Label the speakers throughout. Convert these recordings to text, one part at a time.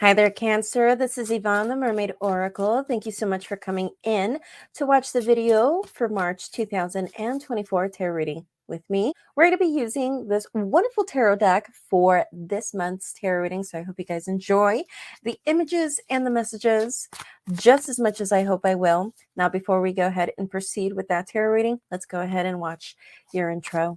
Speaker 1: Hi there, Cancer. This is Yvonne, the Mermaid Oracle. Thank you so much for coming in to watch the video for March 2024 tarot reading with me. We're going to be using this wonderful tarot deck for this month's tarot reading, so I hope you guys enjoy the images and the messages just as much as I hope I will. Now, before we go ahead and proceed with that tarot reading, let's go ahead and watch your intro.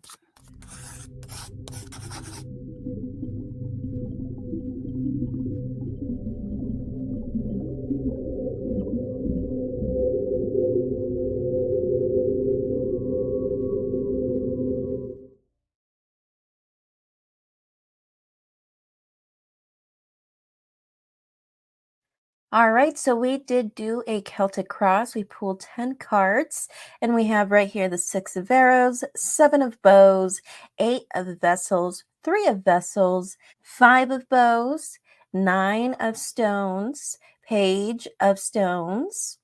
Speaker 1: All right, so we did do a Celtic cross. We pulled 10 cards, and we have right here the 6 of arrows, 7 of bows, 8 of vessels, 3 of vessels, 5 of bows, 9 of stones, page of stones,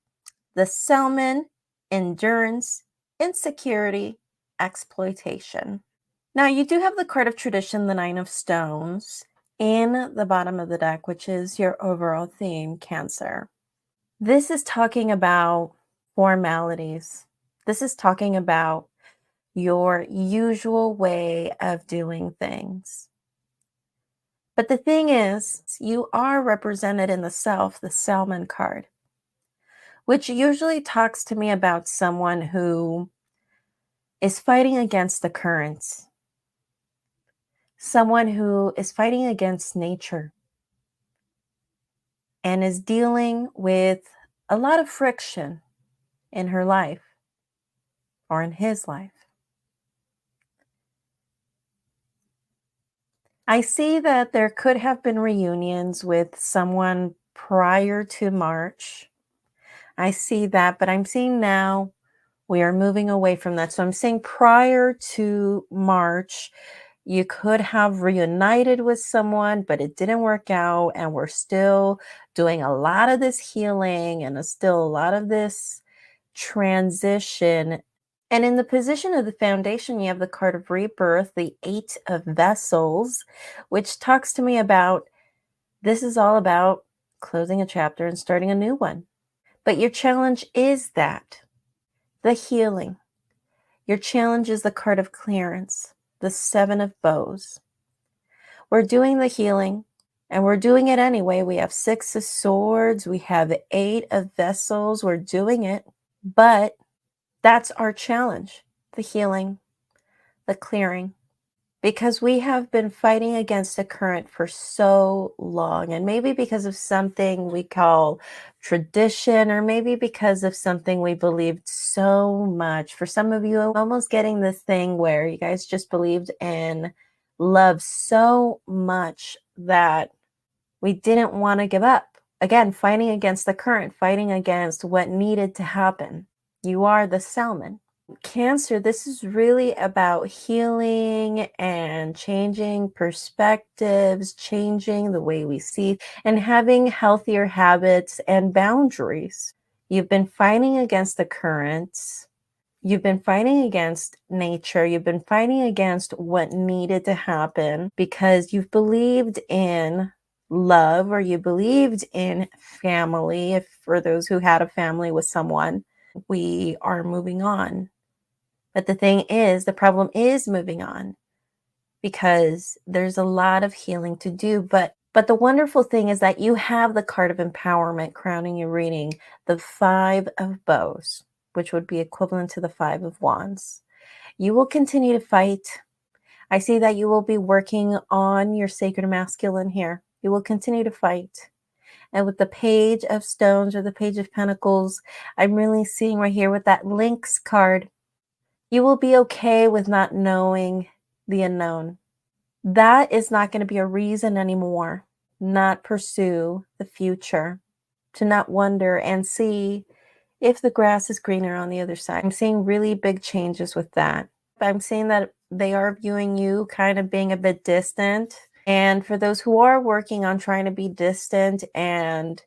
Speaker 1: the salmon, endurance, insecurity, exploitation. Now, you do have the card of tradition, the 9 of stones, in the bottom of the deck, which is your overall theme, Cancer. This is talking about formalities. This is talking about your usual way of doing things. But the thing is, you are represented in the Self, the Salmon card, which usually talks to me about someone who is fighting against the currents, someone who is fighting against nature and is dealing with a lot of friction in her life or in his life. I see that there could have been reunions with someone prior to March. I see that, but I'm seeing now we are moving away from that. So I'm saying prior to March, you could have reunited with someone, but it didn't work out. And we're still doing a lot of this healing and still a lot of this transition. And in the position of the foundation, you have the card of rebirth, the 8 of vessels, which talks to me about this is all about closing a chapter and starting a new one. But your challenge is that the healing. Your challenge is the card of clearance, the 7 of bows. We're doing the healing and we're doing it anyway. We have 6 of swords, we have 8 of vessels. We're doing it, but that's our challenge, the healing, the clearing, because we have been fighting against the current for so long. And maybe because of something we call tradition, or maybe because of something we believed so much. For some of you, almost getting this thing where you guys just believed in love so much that we didn't want to give up. Again, fighting against the current, fighting against what needed to happen. You are the salmon. Cancer, this is really about healing and changing perspectives, changing the way we see, and having healthier habits and boundaries. You've been fighting against the currents. You've been fighting against nature. You've been fighting against what needed to happen because you've believed in love, or you believed in family. If for those who had a family with someone, we are moving on. But the thing is, the problem is moving on because there's a lot of healing to do. But the wonderful thing is that you have the card of empowerment crowning your reading, the 5 of bows, which would be equivalent to the 5 of wands. You will continue to fight. I see that you will be working on your sacred masculine here. You will continue to fight. And with the page of stones or the page of pentacles, I'm really seeing right here with that lynx card, you will be okay with not knowing the unknown. That is not going to be a reason anymore, not pursue the future, to not wonder and see if the grass is greener on the other side. I'm seeing really big changes with that. I'm seeing that they are viewing you kind of being a bit distant. And for those who are working on trying to be distant and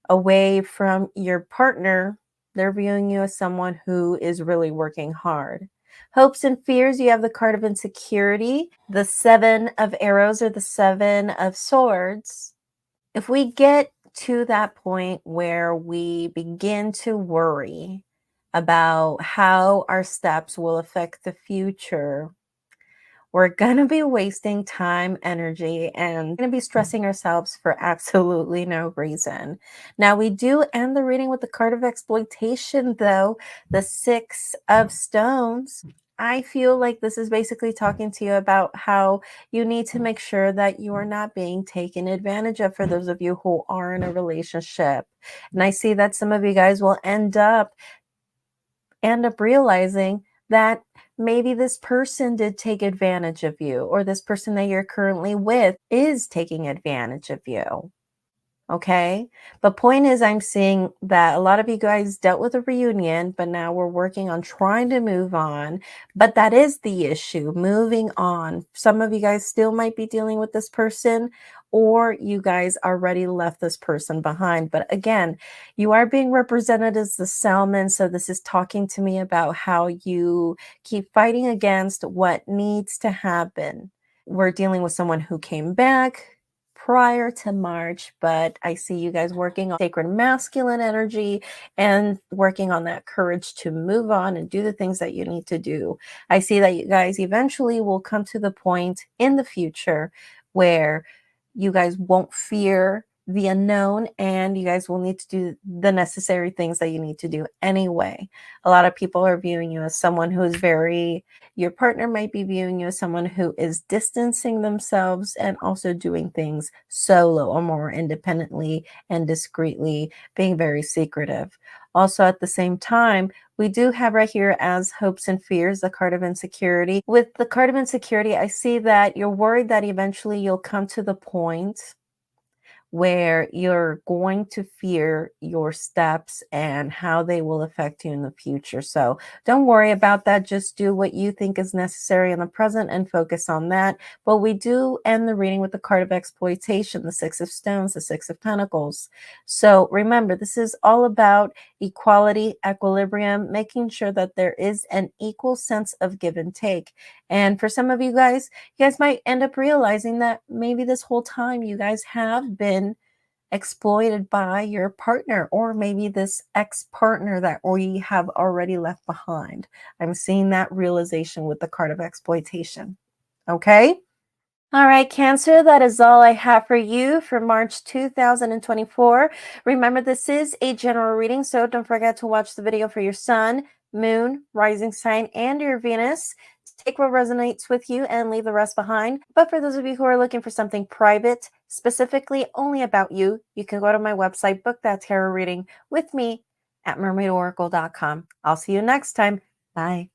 Speaker 1: away from your partner, they're viewing you as someone who is really working hard. Hopes and fears, you have the card of insecurity, the 7 of arrows or the 7 of swords, If we get to that point where we begin to worry about how our steps will affect the future, we're going to be wasting time, energy, and going to be stressing ourselves for absolutely no reason. Now, we do end the reading with the card of exploitation, though, the Six of Stones. I feel like this is basically talking to you about how you need to make sure that you are not being taken advantage of for those of you who are in a relationship. And I see that some of you guys will end up realizing that maybe this person did take advantage of you, or this person that you're currently with is taking advantage of you. Okay. But point is, I'm seeing that a lot of you guys dealt with a reunion, but now we're working on trying to move on. But that is the issue, moving on. Some of you guys still might be dealing with this person, or you guys already left this person behind. But again, you are being represented as the Salmon. So this is talking to me about how you keep fighting against what needs to happen. We're dealing with someone who came back prior to March, but I see you guys working on sacred masculine energy and working on that courage to move on and do the things that you need to do. I see that you guys eventually will come to the point in the future where you guys won't fear the unknown, and you guys will need to do the necessary things that you need to do anyway. A lot of people are viewing you as someone who is your partner might be viewing you as someone who is distancing themselves and also doing things solo or more independently and discreetly, being very secretive. Also, at the same time, we do have right here as hopes and fears, the card of insecurity. With the card of insecurity, I see that you're worried that eventually you'll come to the point where you're going to fear your steps and how they will affect you in the future. So don't worry about that. Just do what you think is necessary in the present and focus on that. But we do end the reading with the card of exploitation, the Six of Stones, the Six of Pentacles. So remember, this is all about equality, equilibrium, making sure that there is an equal sense of give and take. And for some of you guys might end up realizing that maybe this whole time you guys have been exploited by your partner, or maybe this ex-partner that we have already left behind. I'm seeing that realization with the card of exploitation. Okay? All right, Cancer, that is all I have for you for March 2024. Remember, this is a general reading, so don't forget to watch the video for your sun, moon, rising sign, and your Venus. Take what resonates with you and leave the rest behind. But for those of you who are looking for something private, specifically only about you, you can go to my website, book that tarot reading with me at mermaidoracle.com. I'll see you next time. Bye.